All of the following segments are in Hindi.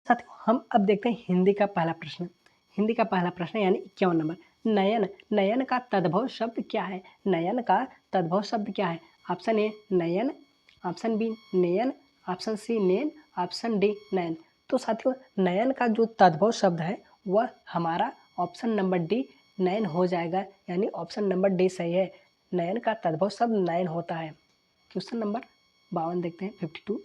साथियों हम अब देखते हैं हिंदी का पहला प्रश्न। हिंदी का पहला प्रश्न यानी 51 नंबर। नयन, नयन का तद्भव शब्द क्या है? नयन का तद्भव शब्द क्या है? ऑप्शन ए नयन, ऑप्शन बी नयन, ऑप्शन सी नैन, ऑप्शन डी नयन। तो साथियों नयन का जो तद्भव शब्द है वह हमारा ऑप्शन नंबर डी नयन हो जाएगा, यानी ऑप्शन नंबर डी सही है। नयन का तद्भव शब्द नयन होता है। क्वेश्चन नंबर 52 देखते हैं 52।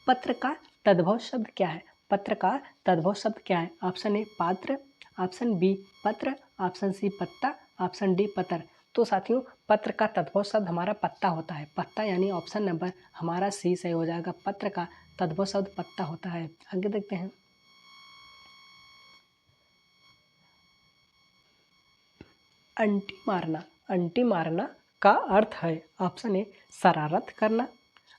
पत्र का तद्भव शब्द क्या है? पत्र का तद्भव शब्द क्या है? ऑप्शन ए पात्र, ऑप्शन बी पत्र, ऑप्शन सी पत्ता, ऑप्शन डी पत्र। तो साथियों पत्र का तद्भव शब्द हमारा पत्ता होता है। पत्ता यानी ऑप्शन नंबर हमारा सी सही हो जाएगा। पत्र का तद्भव शब्द पत्ता होता है। आगे देखते हैं। अंटी मारना, अंटी मारना का अर्थ है ऑप्शन ए शरारत करना,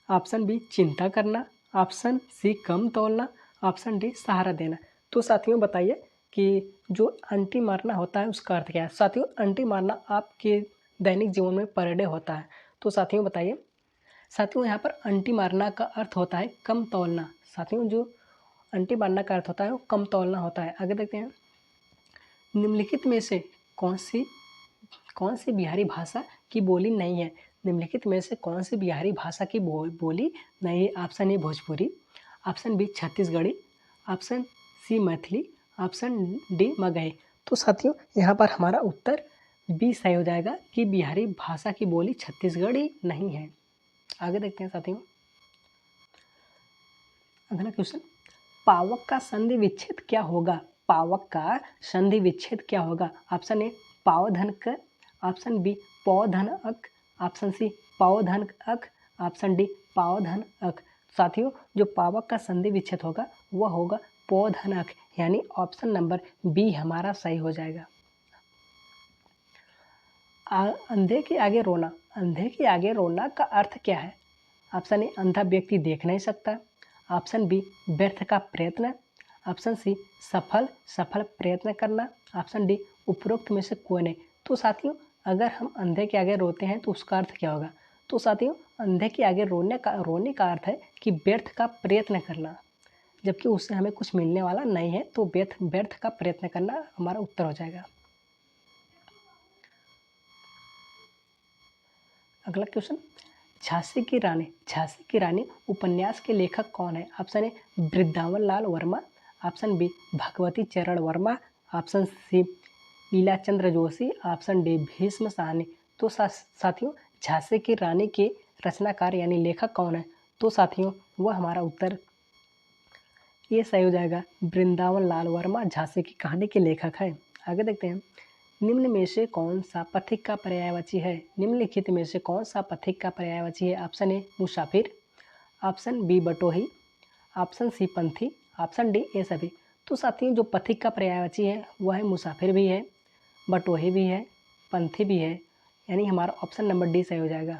ऑप्शन बी चिंता करना, ऑप्शन सी कम तोलना, ऑप्शन डी सहारा देना। तो साथियों बताइए कि जो अंटी मारना होता है उसका अर्थ क्या है? साथियों अंटी मारना आपके दैनिक जीवन में पर डे होता है। तो साथियों बताइए। साथियों यहाँ पर अंटी मारना का अर्थ होता है कम तौलना। साथियों जो अंटी मारना का अर्थ होता है वो कम तौलना होता है। आगे देखते हैं। निम्नलिखित में से कौन सी बिहारी भाषा की बोली नहीं है? निम्नलिखित में से कौन सी बिहारी भाषा की बोली नहीं है? Option A Bhojpuri, option B Chhattisgarhi, option C Maithili, option D Magahi. तो साथियों यहाँ पर हमारा उत्तर बी सही हो जाएगा कि बिहारी भाषा की बोली छत्तीसगढ़ी नहीं है। आगे देखते हैं साथियों। अगला क्वेश्चन, पावक का संधि विच्छेद क्या होगा? पावक का संधि विच्छेद क्या होगा? ऑप्शन ए पावधन क, ऑप्शन बी पौधन अक, ऑप्शन सी पौधन अक, ऑप्शन डी पावधन अक। साथियों जो पावक का संधि विच्छेद होगा वह होगा पौधन अक, यानी ऑप्शन नंबर बी हमारा सही हो जाएगा। अंधे के आगे रोना, अंधे के आगे रोना का अर्थ क्या है? ऑप्शन ए अंधा व्यक्ति देख नहीं सकता, ऑप्शन बी व्यर्थ का प्रयत्न, ऑप्शन सी सफल प्रयत्न करना, ऑप्शन डी उपरोक्त में से कोई नहीं। तो साथियों अगर हम अंधे के आगे रोते हैं तो उसका अर्थ क्या होगा? तो साथियों अंधे के आगे रोने का अर्थ है कि व्यर्थ का प्रयत्न करना, जबकि उससे हमें कुछ मिलने वाला नहीं है। तो व्यर्थ का प्रयत्न करना हमारा उत्तर हो जाएगा। अगला क्वेश्चन, झांसी की रानी उपन्यास के लेखक कौन है? Option A Vrindavan Lal Verma, option B Bhagwati Charan Verma, option C Leelachandra Joshi, option D Bhisham Sahni. तो साथियों झांसी की रानी के रचनाकार यानी लेखक कौन है? तो साथियों वह हमारा उत्तर ये सही हो जाएगा। वृंदावन लाल वर्मा झांसी की कहानी के लेखक है। आगे देखते हैं। निम्न में से कौन सा पथिक का पर्यायवाची है? निम्नलिखित में से कौन सा पथिक का पर्यायवाची है? ऑप्शन ए मुसाफिर, ऑप्शन बी बटोही, ऑप्शन सी पंथी, ऑप्शन डी ए सभी। तो साथियों जो पथिक का पर्यायवाची है वह है मुसाफिर भी है, बटोही भी है, पंथी भी है, यानी हमारा ऑप्शन नंबर डी सही हो जाएगा।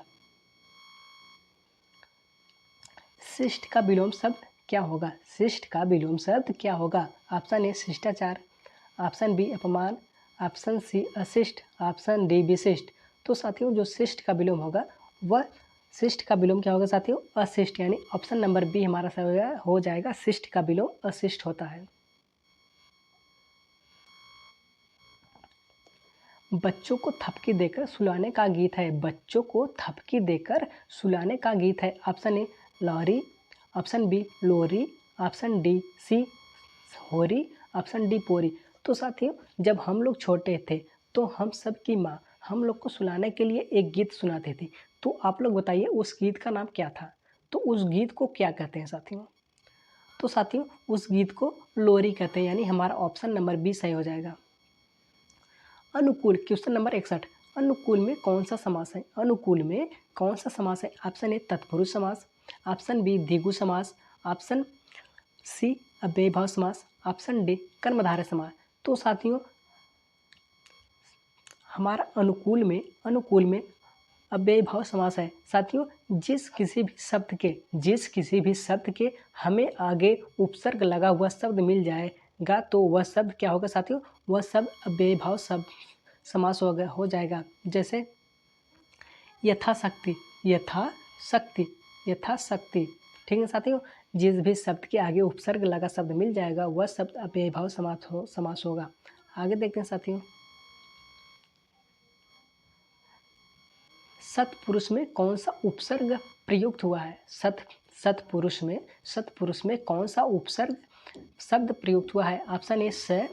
शिष्ट का विलोम शब्द क्या होगा? शिष्ट का विलोम शब्द क्या होगा? ऑप्शन ए शिष्टाचार, ऑप्शन बी अपमान, ऑप्शन सी अशिष्ट, ऑप्शन डी विशिष्ट। तो साथियों जो शिष्ट का विलोम होगा वह शिष्ट का विलोम क्या होगा साथियों? अशिष्ट, यानी ऑप्शन नंबर बी हमारा सही हो जाएगा। शिष्ट का विलोम अशिष्ट होता है। बच्चों को थपकी देकर सुलाने का गीत है। बच्चों को थपकी देकर सुलाने का गीत है। ऑप्शन ए लॉरी, ऑप्शन बी लोरी, ऑप्शन डी सी होरी, ऑप्शन डी पोरी। तो साथियों जब हम लोग छोटे थे तो हम सब की माँ हम लोग को सुलाने के लिए एक गीत सुनाते थे। तो आप लोग बताइए उस गीत का नाम क्या था? तो उस गीत को क्या कहते हैं साथियों? तो साथियों उस गीत को लोरी कहते हैं, यानी हमारा ऑप्शन नंबर बी सही हो जाएगा। अनुकूल, क्वेश्चन नंबर 61। अनुकूल में कौन सा समास है? अनुकूल में कौन सा समास है? ऑप्शन ए तत्पुरुष समास, ऑप्शन बी द्विगु समास, ऑप्शन सी अव्ययीभाव समास, ऑप्शन डी कर्मधारय समास। तो साथियों हमारा अनुकूल में अव्ययीभाव समास है। साथियों जिस किसी भी शब्द के हमें आगे उपसर्ग लगा हुआ शब्द मिल जाएगा तो वह शब्द क्या होगा साथियों? वह शब्द अव्ययीभाव समास हो जाएगा। जैसे यथाशक्ति, ठीक है साथियों। जिस भी शब्द के आगे उपसर्ग लगा शब्द मिल जाएगा वह शब्द अव्ययीभाव समास होगा। आगे देखते हैं साथियों, सत्पुरुष में कौन सा उपसर्ग प्रयुक्त हुआ है? सत्पुरुष में कौन सा उपसर्ग शब्द प्रयुक्त हुआ है? ऑप्शन ए स,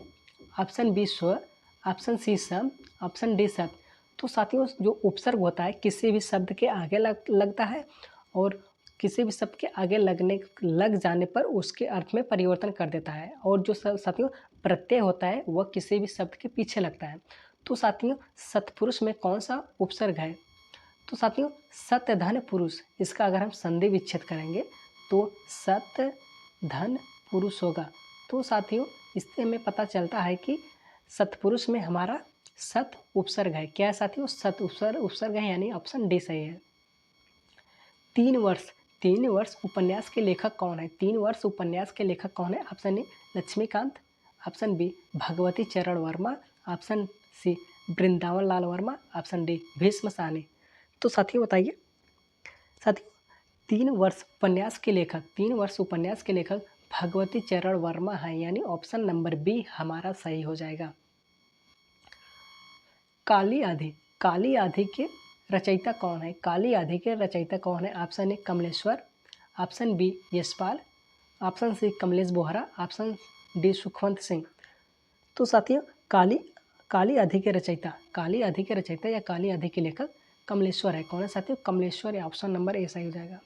ऑप्शन बी स्व, ऑप्शन सी सम, ऑप्शन डी सब। तो साथियों जो उपसर्ग होता है किसी भी शब्द के आगे लगता है और किसी भी शब्द के आगे लग जाने पर उसके अर्थ में परिवर्तन कर देता है। और जो साथियों प्रत्यय होता है वह किसी भी शब्द के पीछे लगता है। तो साथियों सत्पुरुष में कौन सा उपसर्ग है? तो साथियों सत्य धन पुरुष, इसका अगर हम संधि विच्छेद करेंगे तो सत्य धन पुरुष होगा। तो साथियों इससे हमें पता चलता है कि सत्पुरुष में हमारा सत उपसर्ग है। क्या है साथियों? सत उपसर्ग है, यानी ऑप्शन डी सही है। 3 वर्ष उपन्यास के लेखक कौन है? 3 वर्ष उपन्यास के लेखक कौन है? Option A Laxmikant, option B Bhagwati Charan Verma, option C Vrindavan Lal Verma, option D Bhisham Sahni. तो साथियों बताइए, साथियों 3 वर्ष उपन्यास के लेखक भगवती चरण वर्मा है, यानी ऑप्शन नंबर बी हमारा सही हो जाएगा। काली आधी के रचयिता कौन है? काली आधी के रचयिता कौन है? Option A Kamleshwar, option B Yashpal, option C Kamlesh Bohra, option D Sukhwant Singh. तो साथियों काली आधी के रचयिता या काली आधी के लेखक कमलेश्वर है। कौन है साथियों? कमलेश्वर है, ऑप्शन नंबर ए सही हो जाएगा।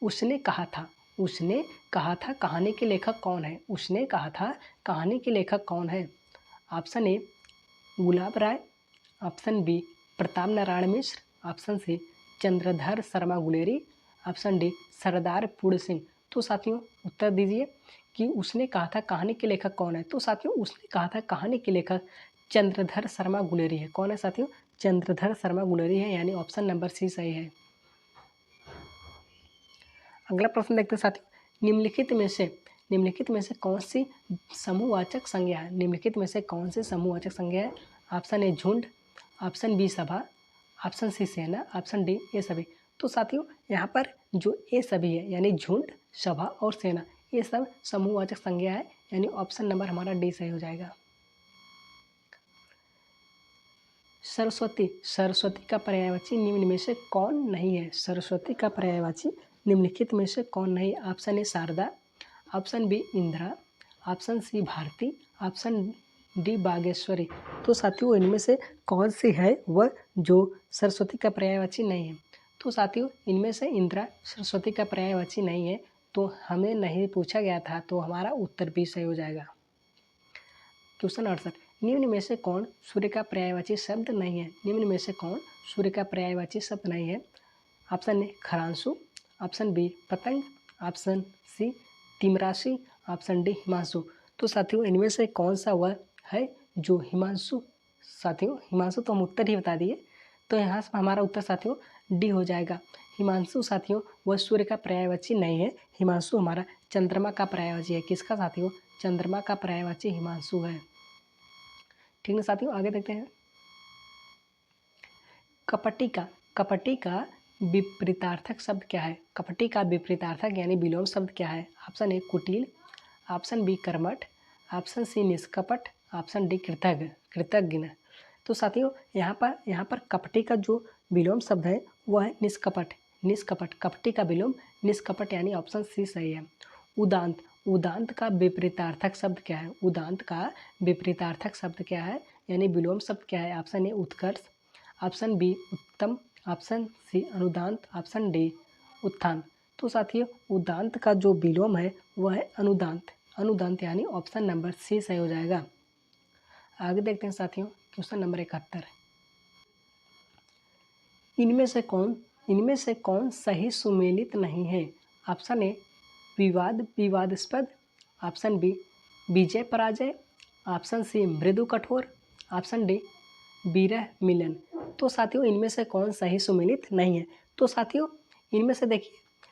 उसने कहा था कहानी के लेखक कौन है? उसने कहा था कहानी के लेखक कौन है? Option A Gulab Rai, option B Pratap Narayan Mishra, option C Chandradhar Sharma Guleri, option D Sardar Puran Singh. तो साथियों उत्तर दीजिए कि उसने कहा था कहानी के लेखक कौन है? तो साथियों उसने कहा था कहानी के लेखक चंद्रधर शर्मा गुलेरी है। कौन है साथियों? चंद्रधर शर्मा गुलेरी है, यानी ऑप्शन नंबर सी सही है। अगला प्रश्न देखते हैं साथियों, निम्नलिखित में से कौन सी समूहवाचक संज्ञा है? निम्नलिखित में से कौन सी समूहवाचक संज्ञा है? ऑप्शन ए झुंड, ऑप्शन बी सभा, ऑप्शन सी सेना, ऑप्शन डी ये सभी। तो साथियों यहाँ पर जो ये सभी है यानी झुंड, सभा और सेना, ये सब समूहवाचक संज्ञा है, यानी ऑप्शन नंबर हमारा डी सही हो जाएगा। सरस्वती का पर्यायवाची निम्न में से कौन नहीं है? सरस्वती का पर्यायवाची निम्नलिखित में से कौन नहीं? Option A Sharda, option B Indira, option C Bharati, option D Bageshwari. तो साथियों इनमें से कौन सी है वह जो सरस्वती का पर्यायवाची नहीं है? तो साथियों इनमें से इंदिरा सरस्वती का पर्यायवाची नहीं है, तो हमें नहीं पूछा गया था, तो हमारा उत्तर बी सही हो जाएगा। क्वेश्चन 68, निम्न में से कौन सूर्य का पर्यायवाची शब्द नहीं है? निम्न में से कौन सूर्य का पर्यायवाची शब्द नहीं है? ऑप्शन ए खरांशु, ऑप्शन बी पतंग, ऑप्शन सी तिमराशि, ऑप्शन डी हिमांशु। तो साथियों इनमें से कौन सा वह है जो हिमांशु? साथियों हिमांशु तो हम उत्तर ही बता दिए, तो यहाँ से हमारा उत्तर साथियों डी हो जाएगा। हिमांशु साथियों वह सूर्य का पर्यायवाची नहीं है, हिमांशु हमारा चंद्रमा का पर्यायवाची है। किसका साथियों? चंद्रमा का पर्यायवाची हिमांशु है। ठीक है साथियों, आगे देखते हैं। कपटी का विपरीतार्थक शब्द क्या है? कपटी का विपरीतार्थक यानी विलोम शब्द क्या है? ऑप्शन ए कुटिल, ऑप्शन बी कर्मठ, ऑप्शन सी निष्कपट, ऑप्शन डी कृतज्ञ। तो साथियों यहाँ पर कपटी का जो विलोम शब्द है वह है निष्कपट। कपटी का विलोम निष्कपट, यानी ऑप्शन सी सही है। उदांत का विपरीतार्थक शब्द क्या है? उदांत का विपरीतार्थक शब्द क्या है यानी विलोम शब्द क्या है? ऑप्शन ए उत्कर्ष, ऑप्शन बी उत्तम, ऑप्शन सी अनुदांत, ऑप्शन डी उत्थान। तो साथियों उदांत का जो विलोम है वह है अनुदांत, यानी ऑप्शन नंबर सी सही हो जाएगा। आगे देखते हैं साथियों क्वेश्चन नंबर 71, इनमें से कौन सही सुमेलित नहीं है? ऑप्शन ए विवादास्पद, ऑप्शन बी विजय पराजय, ऑप्शन सी मृदु कठोर, ऑप्शन डी विरह मिलन। तो साथियों इनमें से कौन सही सुमेलित नहीं है? तो साथियों इनमें से देखिए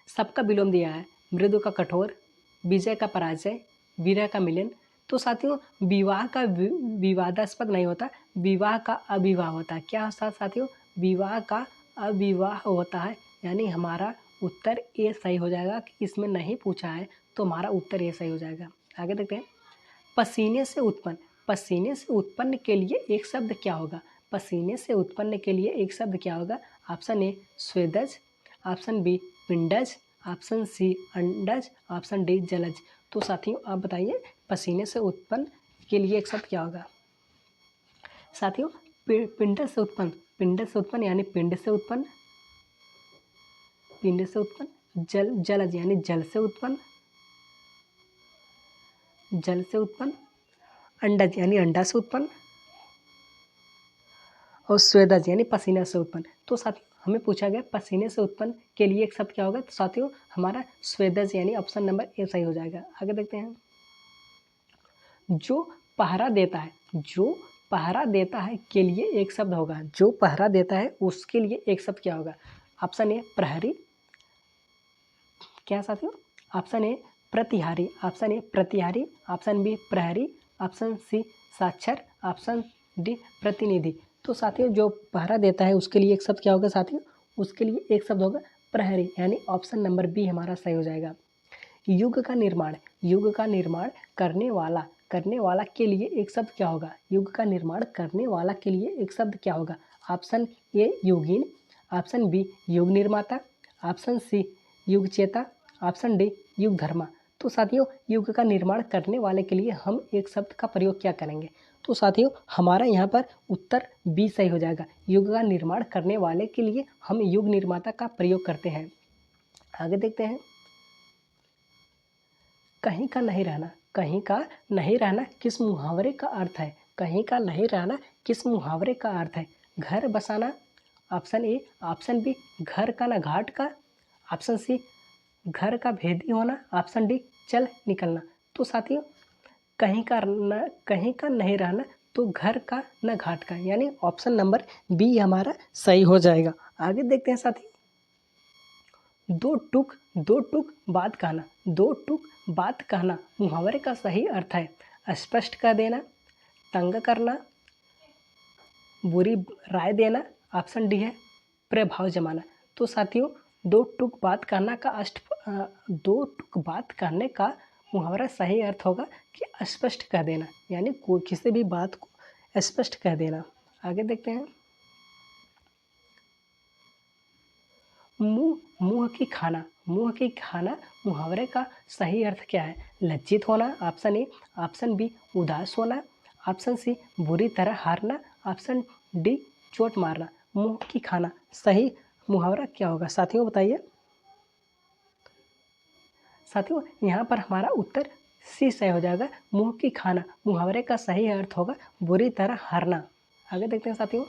सबका विलोम दिया है, मृदु का कठोर, विजय का पराजय, विरह का मिलन। तो साथियों विवाह का विवादास्पद नहीं होता, विवाह का अविवाह होता है। क्या होता है साथियों? विवाह का अविवाह होता है, यानी हमारा उत्तर ए सही हो जाएगा कि इसमें नहीं पूछा है तो हमारा उत्तर ए सही हो जाएगा। आगे देखते हैं। पसीने से उत्पन्न, पसीने से उत्पन्न के लिए एक शब्द क्या होगा? पसीने से उत्पन्न के लिए एक शब्द क्या होगा? ऑप्शन ए स्वेदज, ऑप्शन बी पिंडज, ऑप्शन सी अंडज, ऑप्शन डी जलज। तो साथियों आप बताइए पसीने से उत्पन्न के लिए एक शब्द क्या होगा? साथियों पिंड से उत्पन्न, पिंड से उत्पन्न यानी पिंड से उत्पन्न, पिंड से उत्पन्न, जलज यानी जल से उत्पन्न, जल से उत्पन्न, अंडज यानी अंडा से उत्पन्न, और स्वेदज यानी पसीना से उत्पन्न। तो साथियों हमें पूछा गया पसीने से उत्पन्न के लिए एक शब्द क्या होगा? तो साथियों हमारा स्वेदज यानी ऑप्शन नंबर ए सही हो जाएगा। आगे देखते हैं। जो पहरा देता है, जो पहरा देता है के लिए एक शब्द होगा। जो पहरा देता है उसके लिए एक शब्द क्या होगा? ऑप्शन ए प्रहरी, क्या साथियों? ऑप्शन ए प्रतिहारी, ऑप्शन ए प्रतिहारी, ऑप्शन बी प्रहरी, ऑप्शन सी साक्षर, ऑप्शन डी प्रतिनिधि। तो साथियों जो पहरा देता है उसके लिए एक शब्द क्या होगा? साथियों उसके लिए एक शब्द होगा प्रहरी, यानी ऑप्शन नंबर बी हमारा सही हो जाएगा। युग का निर्माण, युग का निर्माण करने वाला के लिए एक शब्द क्या होगा? युग का निर्माण करने वाला के लिए एक शब्द क्या होगा? ऑप्शन ए योगीन, ऑप्शन बी युग निर्माता, ऑप्शन सी युग चेता, ऑप्शन डी युग धर्मा। तो साथियों युग का निर्माण करने वाले के लिए हम एक शब्द का प्रयोग क्या करेंगे? तो साथियों हमारा यहाँ पर उत्तर बी सही हो जाएगा। युग का निर्माण करने वाले के लिए हम युग निर्माता का प्रयोग करते हैं। आगे देखते हैं। कहीं का नहीं रहना, कहीं का नहीं रहना किस मुहावरे का अर्थ है? कहीं का नहीं रहना किस मुहावरे का अर्थ है? घर बसाना, ऑप्शन ए, ऑप्शन बी घर का ना घाट का, ऑप्शन सी घर का भेदी होना, ऑप्शन डी चल निकलना। तो साथियों कहीं का नहीं रहना तो घर का न घाट का, यानी ऑप्शन नंबर बी हमारा सही हो जाएगा। आगे देखते हैं साथियों। दो टुक बात कहना, दो टुक बात कहना मुहावरे का सही अर्थ है स्पष्ट कर देना, तंग करना, बुरी राय देना, ऑप्शन डी है प्रभाव जमाना। तो साथियों दो टुक बात कहना का दो टुक बात कहने का मुहावरा सही अर्थ होगा कि स्पष्ट कह देना, यानी कोई किसी भी बात को स्पष्ट कह देना। आगे देखते हैं। मुंह की खाना, मुंह की खाना मुहावरे का सही अर्थ क्या है? लज्जित होना, ऑप्शन ए, ऑप्शन बी उदास होना, ऑप्शन सी बुरी तरह हारना, ऑप्शन डी चोट मारना। मुंह की खाना सही मुहावरा क्या होगा? साथियों बताइए। साथियों यहाँ पर हमारा उत्तर सी सही हो जाएगा। मुंह की खाना मुहावरे का सही अर्थ होगा बुरी तरह हारना। आगे देखते हैं साथियों।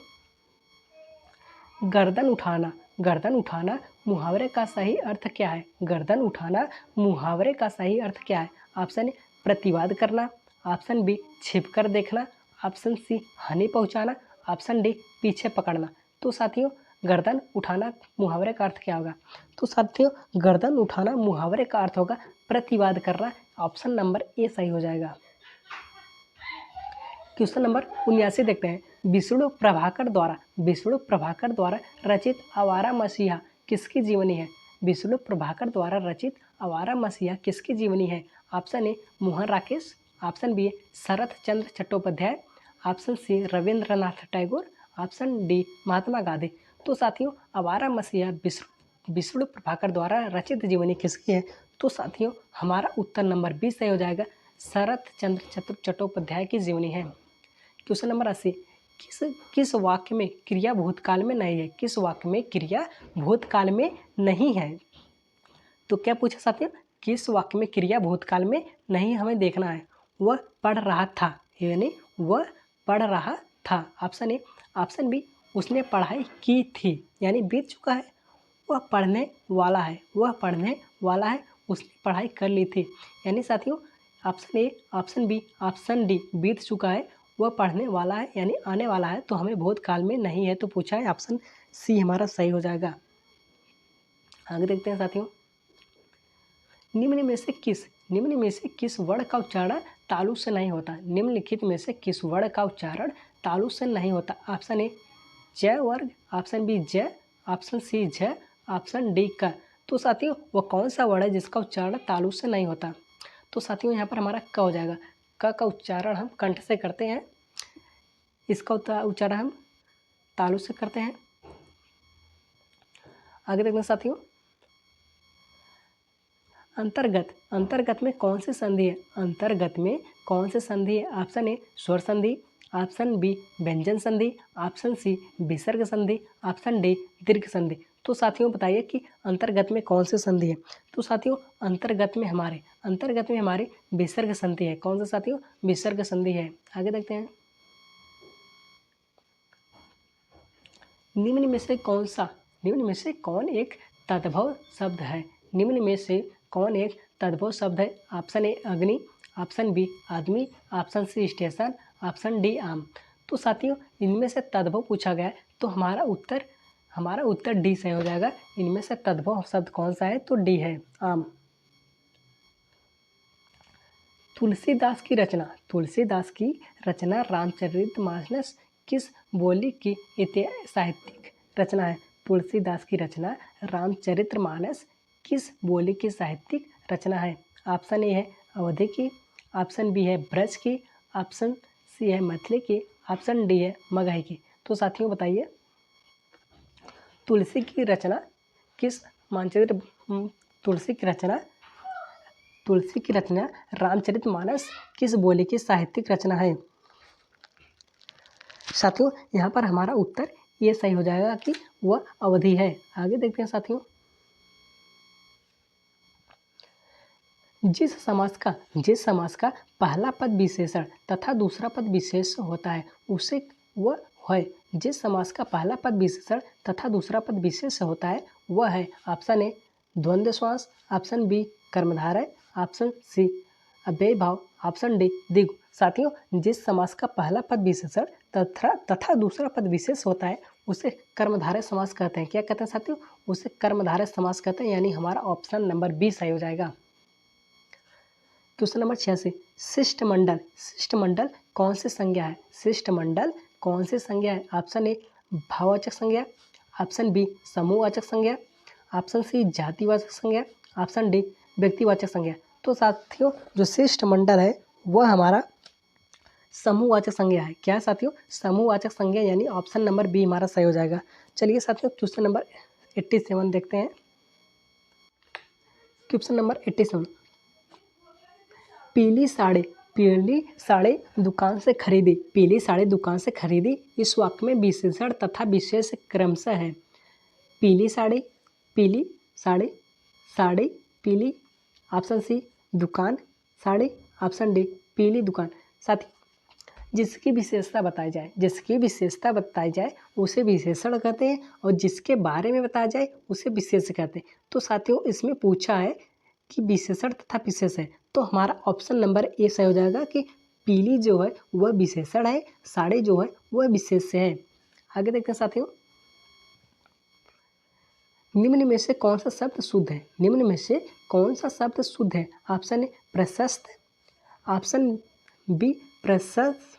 गर्दन उठाना, गर्दन उठाना मुहावरे का सही अर्थ क्या है? गर्दन उठाना मुहावरे का सही अर्थ क्या है? ऑप्शन ए प्रतिवाद करना, ऑप्शन बी छिप कर देखना, ऑप्शन सी हानि पहुंचाना, ऑप्शन डी पीछे पकड़ना। तो साथियों गर्दन उठाना मुहावरे का अर्थ क्या होगा? तो साथियों गर्दन उठाना मुहावरे का अर्थ होगा प्रतिवाद करना। ऑप्शन नंबर ए सही हो जाएगा। क्वेश्चन नंबर 79 देखते हैं। विष्णु प्रभाकर द्वारा रचित आवारा मसीहा किसकी जीवनी है? विष्णु प्रभाकर द्वारा रचित आवारा मसीहा किसकी जीवनी है? Option A Mohan Rakesh, option B Sharat Chandra Chattopadhyay, option C Rabindranath Tagore, option D Mahatma Gandhi. तो साथियों आवारा मसीहा विष्णु प्रभाकर द्वारा रचित जीवनी किसकी है? तो साथियों हमारा उत्तर नंबर बी सही हो जाएगा। शरत चंद्र चट्टोपाध्याय की जीवनी है। Question number 80। किस वाक्य में क्रिया भूतकाल में नहीं है? किस वाक्य में क्रिया भूतकाल में नहीं है? तो क्या पूछा साथियों? किस वाक्य में क्रिया भूतकाल में नहीं हमें देखना है। वह पढ़ रहा था, यानी वह पढ़ रहा था। ऑप्शन ए, ऑप्शन बी उसने पढ़ाई की थी, यानी बीत चुका है। वह पढ़ने वाला है, वह पढ़ने वाला है, उसने पढ़ाई कर ली थी, यानी साथियों option A, option B, option D बीत चुका है, वह पढ़ने वाला है यानी आने वाला है, तो हमें भूतकाल में नहीं है तो पूछा है। ऑप्शन सी हमारा सही हो जाएगा। आगे देखते हैं साथियों। निम्न में से किस वर्ण का उच्चारण तालु से नहीं होता? निम्नलिखित में से किस वर्ण का उच्चारण तालु से नहीं होता? ऑप्शन ए जय वर्ग, ऑप्शन बी जय, ऑप्शन सी जय, ऑप्शन डी का। तो साथियों वह कौन सा वर्ड है जिसका उच्चारण तालु से नहीं होता? तो साथियों यहाँ पर हमारा क हो जाएगा। क का उच्चारण हम कंठ से करते हैं, इसका उच्चारण हम तालु से करते हैं। आगे देखते हैं साथियों, अंतर्गत, अंतर्गत में कौन सी संधि है? अंतर्गत में कौन सी संधि है? ऑप्शन ए स्वर संधि, ऑप्शन बी व्यंजन संधि, ऑप्शन सी विसर्ग संधि, ऑप्शन डी दीर्घ संधि। तो साथियों बताइए कि अंतर्गत में कौन सी संधि है? तो साथियों अंतर्गत में हमारे विसर्ग संधि है। कौन सा साथियों? विसर्ग संधि है। आगे देखते हैं, निम्न में से कौन एक तद्भव शब्द है? निम्न में से कौन एक तद्भव शब्द है? ऑप्शन ए अग्नि, ऑप्शन बी आदमी, option C station, option D आम। तो साथियों इनमें से तद्भव पूछा गया है, तो हमारा उत्तर डी सही हो जाएगा। इनमें से तद्भव शब्द कौन सा है? तो डी है, आम। तुलसीदास की रचना रामचरितमानस किस बोली की साहित्यिक रचना है? तुलसीदास की रचना रामचरितमानस किस बोली की साहित्यिक रचना है? ऑप्शन ए है अवधी की, ऑप्शन बी है ब्रज की, ऑप्शन सी है मैथिली की, ऑप्शन डी है मगही की। तो साथियों बताइए तुलसी की रचना रामचरितमानस किस बोली की साहित्यिक रचना है? साथियों यहाँ पर हमारा उत्तर ये सही हो जाएगा कि वह अवधि है। आगे देखते हैं साथियों, जिस समास का पहला पद विशेषण तथा दूसरा पद विशेष होता है उसे वह है। जिस समास का पहला पद विशेषण तथा दूसरा पद विशेष होता है वह है। ऑप्शन ए द्वंद्व समास, ऑप्शन बी कर्मधारय, ऑप्शन सी अव्ययी भाव, ऑप्शन डी द्विगु। साथियों जिस समास का पहला पद विशेषण तथा दूसरा पद विशेष होता है उसे कर्मधारय समास कहते हैं। क्या कहते हैं साथियों? उसे कर्मधारय समास कहते हैं, यानी हमारा ऑप्शन नंबर बी सही हो जाएगा। क्वेश्चन नंबर 86, शिष्टमंडल कौन सी संज्ञा है? शिष्टमंडल कौन सी संज्ञा है? ऑप्शन ए भाववाचक संज्ञा, ऑप्शन बी समूहवाचक संज्ञा, ऑप्शन सी जातिवाचक संज्ञा, ऑप्शन डी व्यक्तिवाचक संज्ञा। तो साथियों जो शिष्टमंडल है वह हमारा समूहवाचक संज्ञा है। क्या साथियों? समूहवाचक संज्ञा, यानी ऑप्शन नंबर बी हमारा सही हो जाएगा। चलिए साथियों क्वेश्चन नंबर 87 देखते हैं। क्वेश्चन नंबर 87, पीली साड़ी दुकान से खरीदी इस वाक्य में विशेषण तथा विशेष क्रमशः है। पीली साड़ी, पीली, ऑप्शन सी दुकान साड़ी, ऑप्शन डी पीली दुकान। साथी जिसकी विशेषता बताई जाए उसे विशेषण कहते हैं, और जिसके बारे में बताया जाए उसे विशेष कहते हैं। तो साथियों इसमें पूछा है कि विशेषण तथा विशेष है, तो हमारा ऑप्शन नंबर ए सही हो जाएगा कि पीली जो है वह विशेषण है, साड़ी जो है वह विशेष है। आगे देखते हैं साथियों, निम्न में से कौन सा शब्द शुद्ध है? ऑप्शन ए प्रशस्त, ऑप्शन बी प्रशस्त,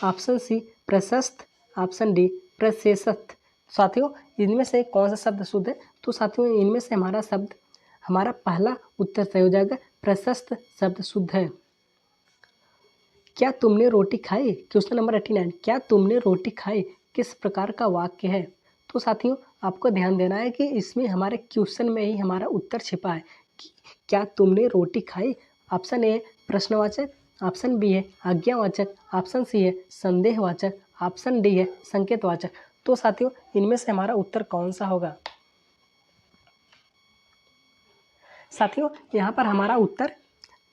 ऑप्शन सी प्रशस्त, ऑप्शन डी प्रशस्त। साथियों इनमें से कौन सा शब्द शुद्ध है? तो साथियों इनमें से हमारा पहला उत्तर सही हो जाएगा, प्रशस्त शब्द शुद्ध है। क्या तुमने रोटी खाई? क्वेश्चन नंबर 89, क्या तुमने रोटी खाई किस प्रकार का वाक्य है? तो साथियों आपको ध्यान देना है कि इसमें हमारे क्वेश्चन में ही हमारा उत्तर छिपा है कि क्या तुमने रोटी खाई। ऑप्शन ए प्रश्नवाचक, ऑप्शन बी है आज्ञावाचक, ऑप्शन सी है संदेहवाचक, ऑप्शन डी है संकेतवाचक। तो साथियों इनमें से हमारा उत्तर कौन सा होगा? साथियों यहाँ पर हमारा उत्तर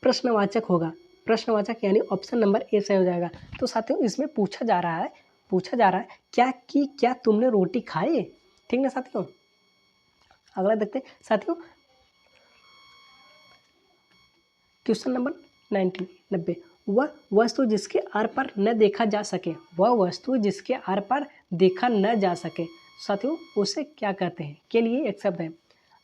प्रश्नवाचक होगा। प्रश्नवाचक यानी ऑप्शन नंबर ए सही हो जाएगा। तो साथियों इसमें पूछा जा रहा है क्या तुमने रोटी खाई? ठीक ना साथियों। अगला देखते हैं साथियों, क्वेश्चन नंबर 90, वह वस्तु जिसके आर पर न देखा जा सके साथियों उसे क्या कहते हैं? के लिए एक शब्द है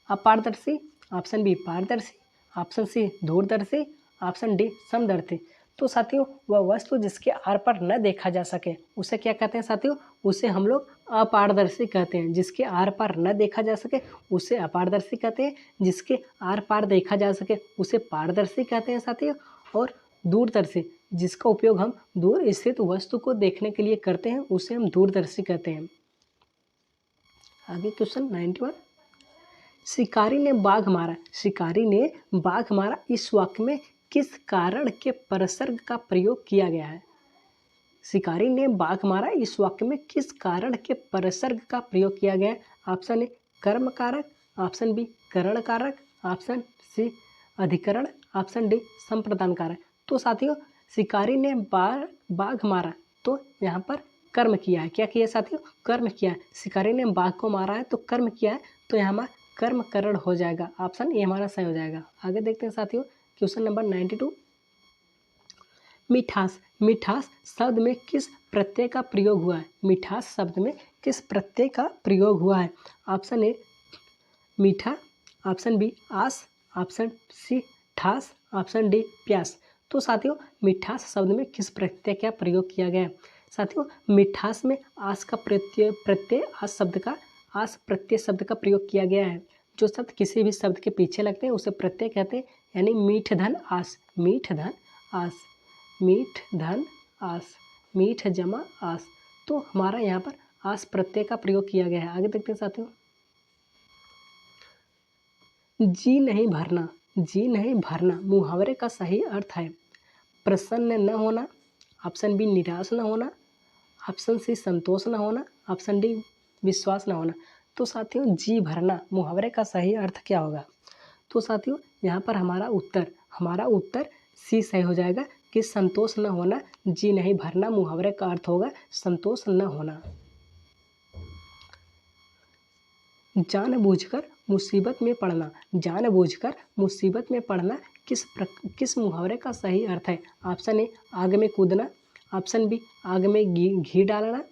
अपारदर्शी, ऑप्शन बी पारदर्शी, ऑप्शन सी दूरदर्शी, ऑप्शन डी समदर्शी। तो साथियों वह वस्तु जिसके आर पार न देखा जा सके उसे क्या कहते हैं साथियों? उसे हम लोग अपारदर्शी कहते हैं। जिसके आर पार न देखा जा सके उसे अपारदर्शी कहते हैं। जिसके आर पार देखा जा सके उसे पारदर्शी कहते हैं साथियों। और दूरदर्शी, जिसका उपयोग हम दूर स्थित वस्तु को देखने के लिए करते हैं, उसे हम दूरदर्शी कहते हैं। आगे क्वेश्चन 91। शिकारी ने बाघ मारा। शिकारी ने बाघ मारा इस वाक्य में किस कारण के परसर्ग का प्रयोग किया गया है? शिकारी ने बाघ मारा इस वाक्य में किस कारण के परसर्ग का प्रयोग किया गया है? ऑप्शन ए कर्म कारक, ऑप्शन बी करण कारक, ऑप्शन सी अधिकरण, ऑप्शन डी संप्रदान कारक। तो साथियों शिकारी ने बाघ मारा तो यहाँ पर कर्म किया है। क्या किया साथियों? कर्म किया है। शिकारी ने बाघ को मारा है तो कर्म किया है, तो यहाँ हमारा कर्म करण हो जाएगा। ऑप्शन ए हमारा सही हो जाएगा। आगे देखते हैं साथियों क्वेश्चन नंबर 92। मिठास। मिठास शब्द में किस प्रत्यय का प्रयोग हुआ है? मिठास शब्द में किस प्रत्यय का प्रयोग हुआ है? ऑप्शन ए मीठा, ऑप्शन बी आस, ऑप्शन सी ठास, ऑप्शन डी प्यास। तो साथियों मिठास शब्द में किस प्रत्यय का प्रयोग किया गया है? साथियों मिठास में आस का प्रत्यय आस प्रत्यय शब्द का प्रयोग किया गया है। जो शब्द किसी भी शब्द के पीछे लगते हैं उसे प्रत्यय कहते हैं, यानी मीठ धन आस, मीठ धन आस, मीठ धन आस, मीठ जमा आस। तो हमारा यहाँ पर आस प्रत्यय का प्रयोग किया गया है। आगे देखते हैं साथियों। जी नहीं भरना। जी नहीं भरना मुहावरे का सही अर्थ है प्रसन्न न होना, ऑप्शन बी निराश न होना, ऑप्शन सी संतोष न होना, ऑप्शन डी विश्वास न होना। तो साथियों जी भरना मुहावरे का सही अर्थ क्या होगा? तो साथियों यहाँ पर हमारा उत्तर सी सही हो जाएगा कि संतोष न होना। जी नहीं भरना मुहावरे का अर्थ होगा संतोष न होना। जानबूझकर मुसीबत में पड़ना। जानबूझकर मुसीबत में पड़ना किस मुहावरे का सही अर्थ है? ऑप्शन ए आग में कूदना, ऑप्शन बी आग में घी डालना,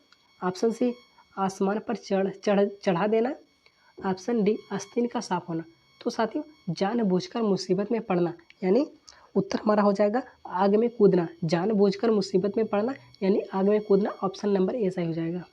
ऑप्शन सी आसमान पर चढ़ा देना, ऑप्शन डी आस्तीन का साफ होना। तो साथियों जानबूझकर मुसीबत में पड़ना यानी उत्तर हमारा हो जाएगा आग में कूदना। जानबूझकर मुसीबत में पड़ना यानी आग में कूदना, ऑप्शन नंबर ए सही हो जाएगा।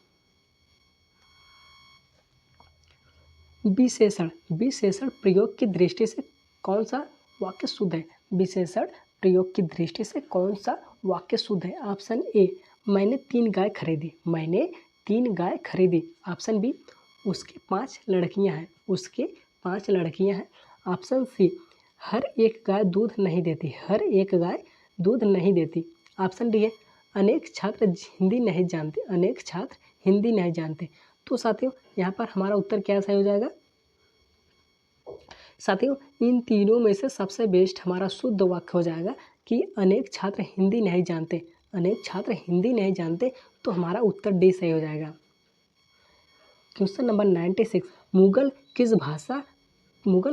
विशेषण। विशेषण प्रयोग की दृष्टि से कौन सा वाक्य शुद्ध है? विशेषण प्रयोग की दृष्टि से कौन सा वाक्य शुद्ध है? ऑप्शन ए मैंने 3 गाय खरीदी, मैंने 3 गाय खरीदी। ऑप्शन बी उसके 5 लड़कियां हैं, उसके 5 लड़कियां हैं। ऑप्शन सी हर एक गाय दूध नहीं देती, हर एक गाय दूध नहीं देती। ऑप्शन डी है अनेक छात्र हिंदी नहीं जानते, अनेक छात्र हिंदी नहीं जानते। तो साथियों यहाँ पर हमारा उत्तर क्या सही हो जाएगा? साथियों इन तीनों में से सबसे बेस्ट हमारा शुद्ध वाक्य हो जाएगा कि अनेक छात्र हिंदी नहीं जानते, अनेक छात्र हिंदी नहीं जानते। तो हमारा उत्तर डी सही हो जाएगा। Question number 96। मुगल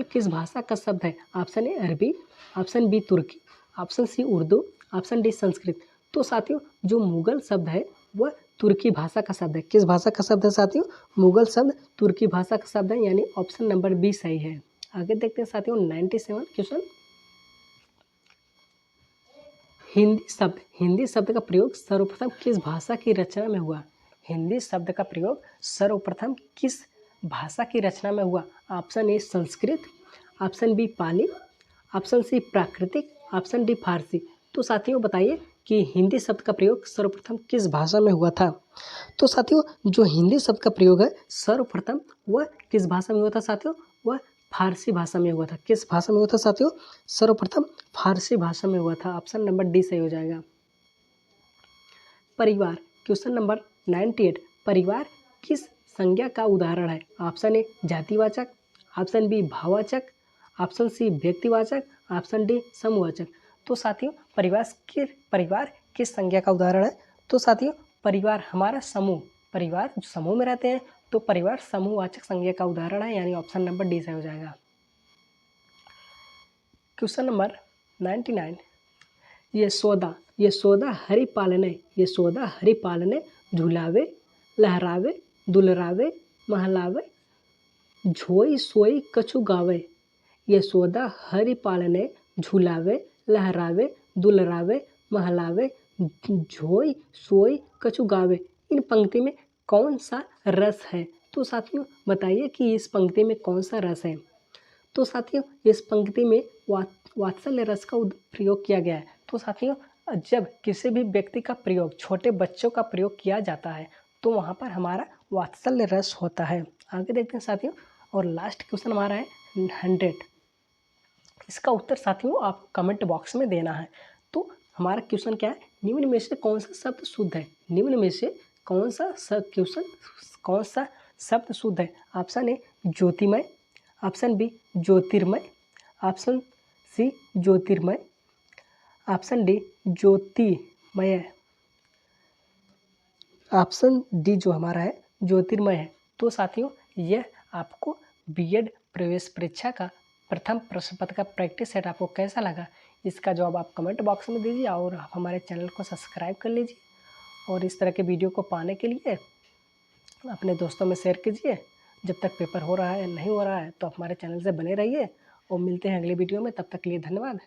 किस भाषा का शब्द है? Option A Arabi, option B Turki, option C Urdu, option D Sanskrit. तो साथियों जो मुगल शब्द है वह तुर्की भाषा का शब्द है। किस भाषा का शब्द है साथियों? मुगल शब्द तुर्की भाषा का शब्द है, यानी ऑप्शन नंबर बी सही है। आगे देखते हैं साथियों 97 क्वेश्चन। हिंदी शब्द का प्रयोग सर्वप्रथम किस भाषा की रचना में हुआ? हिंदी शब्द का प्रयोग सर्वप्रथम किस भाषा की रचना में हुआ? Option A Sanskrit, option B Pali, option C प्राकृतिक, ऑप्शन डी फारसी। तो साथियों बताइए कि हिंदी शब्द का प्रयोग सर्वप्रथम किस भाषा में हुआ था? तो साथियों जो हिंदी शब्द का प्रयोग है सर्वप्रथम वह किस भाषा में हुआ था साथियों? वह फारसी भाषा में हुआ था। किस भाषा में हुआ था साथियों? सर्वप्रथम फारसी भाषा में हुआ था। ऑप्शन नंबर डी सही हो जाएगा। परिवार। Question number 98। परिवार किस संज्ञा का उदाहरण है? ऑप्शन ए जातिवाचक, ऑप्शन बी भाववाचक, ऑप्शन सी व्यक्तिवाचक, ऑप्शन डी समूहवाचक। तो साथियों परिवार किस संज्ञा का उदाहरण है? तो साथियों परिवार हमारा समूह, परिवार जो समूह में रहते हैं तो परिवार समूहवाचक संज्ञा का उदाहरण है, यानी ऑप्शन नंबर डी सही हो जाएगा। Question number 99। यशोदा हरि पालने झुलावे लहरावे दुलरावे महलावे झोई सोई कछु गावे। यशोदा हरि पालने झुलावे लहरावे दुलरावे महलावे झोई सोई कछु गावे। इन पंक्ति में कौन सा रस है? तो साथियों बताइए कि इस पंक्ति में कौन सा रस है। तो साथियों इस पंक्ति में वात्सल्य रस का प्रयोग किया गया है। तो साथियों जब किसी भी व्यक्ति का प्रयोग, छोटे बच्चों का प्रयोग किया जाता है तो वहाँ पर हमारा वात्सल्य रस होता है। आगे देखते हैं साथियों, और लास्ट क्वेश्चन हमारा है 100। इसका उत्तर साथियों आप कमेंट बॉक्स में देना है। तो हमारा क्वेश्चन क्या है, निम्न में से कौन सा शब्द शुद्ध है? निम्न में से कौन सा शब्द शुद्ध है? ऑप्शन ए ज्योतिमय, ऑप्शन बी ज्योतिर्मय, ऑप्शन सी ज्योतिर्मय, ऑप्शन डी ज्योतिमय, ऑप्शन डी जो हमारा है ज्योतिर्मय है। तो साथियों यह आपको बीएड प्रवेश परीक्षा का प्रथम प्रश्न पत्र का प्रैक्टिस सेट आपको कैसा लगा, इसका जवाब आप कमेंट बॉक्स में दीजिए और आप हमारे चैनल को सब्सक्राइब कर लीजिए और इस तरह के वीडियो को पाने के लिए अपने दोस्तों में शेयर कीजिए। जब तक पेपर हो रहा है नहीं हो रहा है तो हमारे चैनल से बने रहिए और मिलते हैं अगले वीडियो में। तब तक के लिए धन्यवाद।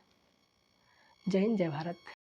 जय हिंद, जय भारत।